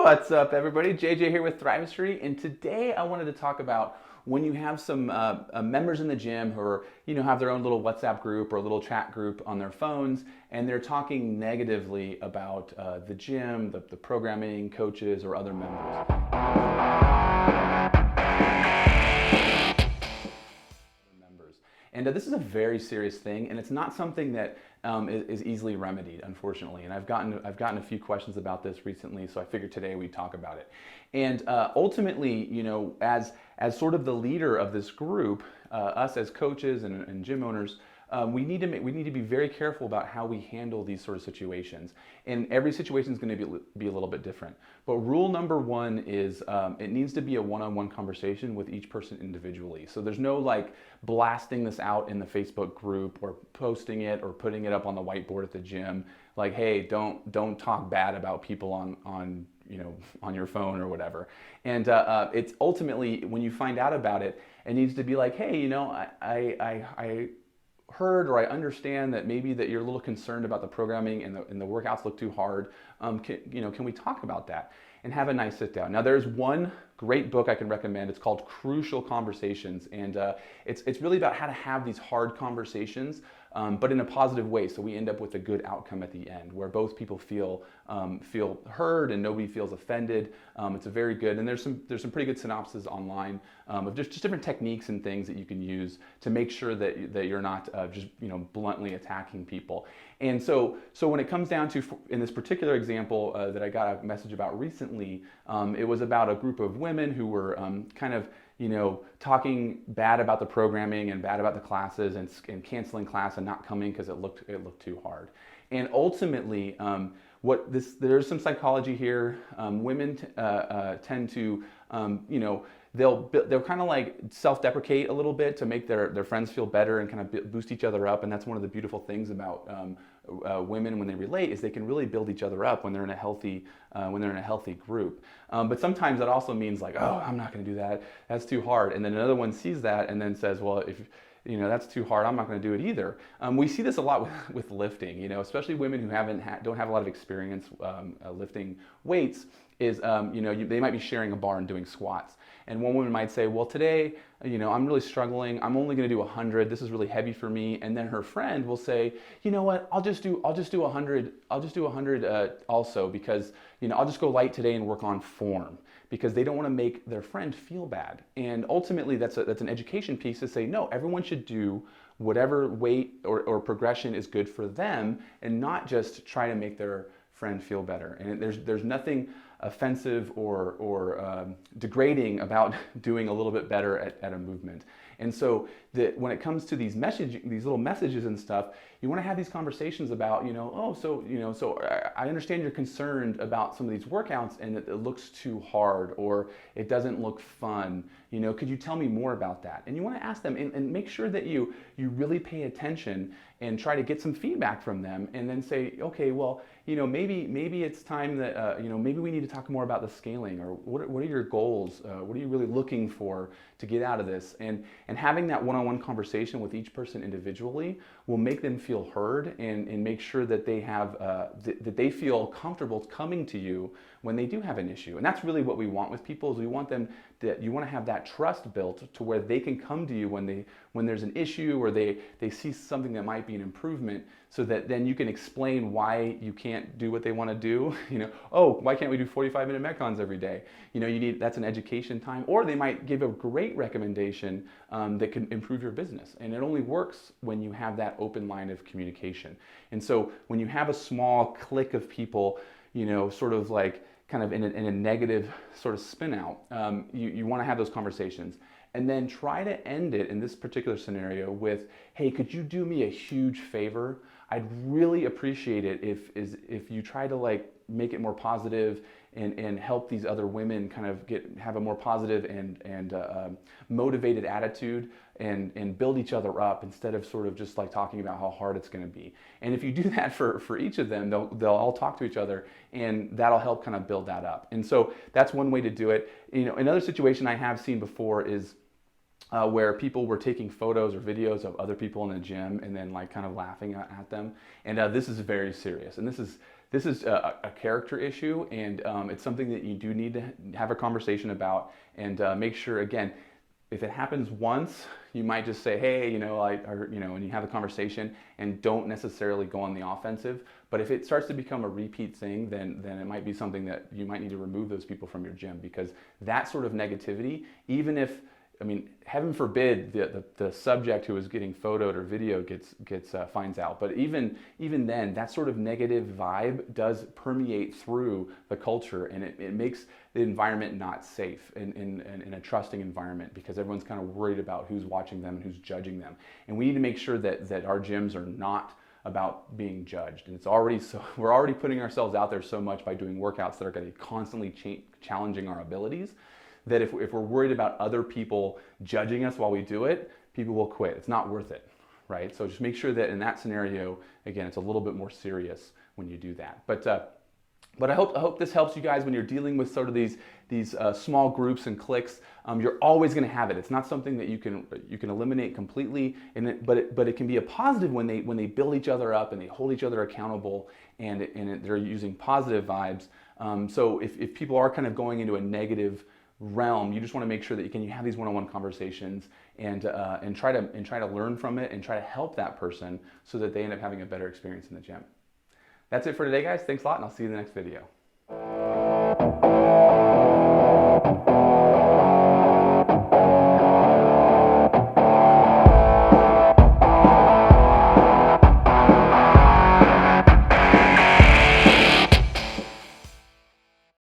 What's up, everybody? JJ here with Thrivestory, and today I wanted to talk about when you have some members in the gym who are, have their own little WhatsApp group or a little chat group on their phones, and they're talking negatively about the gym, the programming, coaches, or other members. And this is a very serious thing, and it's not something that is easily remedied, unfortunately. And I've gotten a few questions about this recently, so I figured today we'd talk about it. And ultimately, as sort of the leader of this group, us as coaches and gym owners, we need to be very careful about how we handle these sort of situations. And every situation is going to be a little bit different. But rule number one is it needs to be a one-on-one conversation with each person individually. So there's no like blasting this out in the Facebook group or posting it or putting it up on the whiteboard at the gym. Like, hey, don't talk bad about people on your phone or whatever. And it's ultimately, when you find out about it, it needs to be like, hey, I heard or I understand that maybe that you're a little concerned about the programming and the workouts look too hard. Can we talk about that and have a nice sit down? Now, there's one great book I can recommend. It's called Crucial Conversations, and it's really about how to have these hard conversations, but in a positive way. So we end up with a good outcome at the end, where both people feel heard and nobody feels offended. It's a very good, and there's some pretty good synopses online of just different techniques and things that you can use to make sure that you're not just bluntly attacking people. And so when it comes down to, in this particular example that I got a message about recently, it was about a group of women who were talking bad about the programming and bad about the classes and canceling class and not coming because it looked too hard. And ultimately, there's some psychology here. Women tend to, they'll kind of like self-deprecate a little bit to make their friends feel better and kind of boost each other up. And that's one of the beautiful things about women when they relate, is they can really build each other up when they're in a healthy group. But sometimes that also means like, oh, I'm not going to do that. That's too hard. And then another one sees that and then says, well, if that's too hard, I'm not going to do it either. We see this a lot with lifting, especially women who don't have a lot of experience lifting weights. They might be sharing a bar and doing squats. And one woman might say, well, today, I'm really struggling. I'm only going to do 100. This is really heavy for me. And then her friend will say, you know what? I'll just do 100. I'll just do 100 also, because I'll just go light today and work on form, because they don't want to make their friend feel bad. And ultimately, that's an education piece to say, no, everyone should do whatever weight or progression is good for them, and not just try to make their friend feel better. And there's nothing offensive or degrading about doing a little bit better at a movement. And so when it comes to these little messages and stuff, you want to have these conversations about, so I understand you're concerned about some of these workouts and that it looks too hard or it doesn't look fun. Could you tell me more about that? And you want to ask them and make sure that you really pay attention and try to get some feedback from them, and then say, okay, well, maybe it's time that maybe we need to talk more about the scaling, or what are your goals? What are you really looking for to get out of this? And having that one-on-one conversation with each person individually will make them feel heard and make sure that they have that they feel comfortable coming to you when they do have an issue. And that's really what we want with people, is you want to have that trust built to where they can come to you when there's an issue or they see something that might be an improvement, so that then you can explain why you can't do what they want to do. Oh, why can't we do 45-minute Metcons every day? That's an education time. Or they might give a great recommendation that can improve your business. And it only works when you have that open line of communication. And so when you have a small clique of people, sort of like kind of in a negative sort of spin out, you want to have those conversations. And then try to end it in this particular scenario with, hey, could you do me a huge favor? I'd really appreciate it if you try to like make it more positive and help these other women kind of have a more positive and motivated attitude and build each other up, instead of sort of just like talking about how hard it's going to be. And if you do that for each of them, they'll all talk to each other, and that'll help kind of build that up. And so that's one way to do it. Another situation I have seen before is where people were taking photos or videos of other people in the gym and then like kind of laughing at them. And this is very serious. And this is this is a character issue, and it's something that you do need to have a conversation about, and make sure, again, if it happens once, you might just say, hey, and you have a conversation and don't necessarily go on the offensive. But if it starts to become a repeat thing, then it might be something that you might need to remove those people from your gym, because that sort of negativity, even if, heaven forbid the subject who is getting photoed or video gets finds out. But even then, that sort of negative vibe does permeate through the culture, and it makes the environment not safe in a trusting environment, because everyone's kind of worried about who's watching them and who's judging them. And we need to make sure that our gyms are not about being judged. And we're already putting ourselves out there so much by doing workouts that are going to be constantly challenging our abilities, that if we're worried about other people judging us while we do it, people will quit. It's not worth it, right? So just make sure that in that scenario, again, it's a little bit more serious when you do that. But I hope this helps you guys when you're dealing with sort of these small groups and cliques. You're always going to have it. It's not something that you can eliminate completely, but it can be a positive when they build each other up and they hold each other accountable, and they're using positive vibes. So if people are kind of going into a negative realm, you just want to make sure that you have these one-on-one conversations and try to learn from it and try to help that person so that they end up having a better experience in the gym. That's it for today, guys. Thanks a lot, and I'll see you in the next video.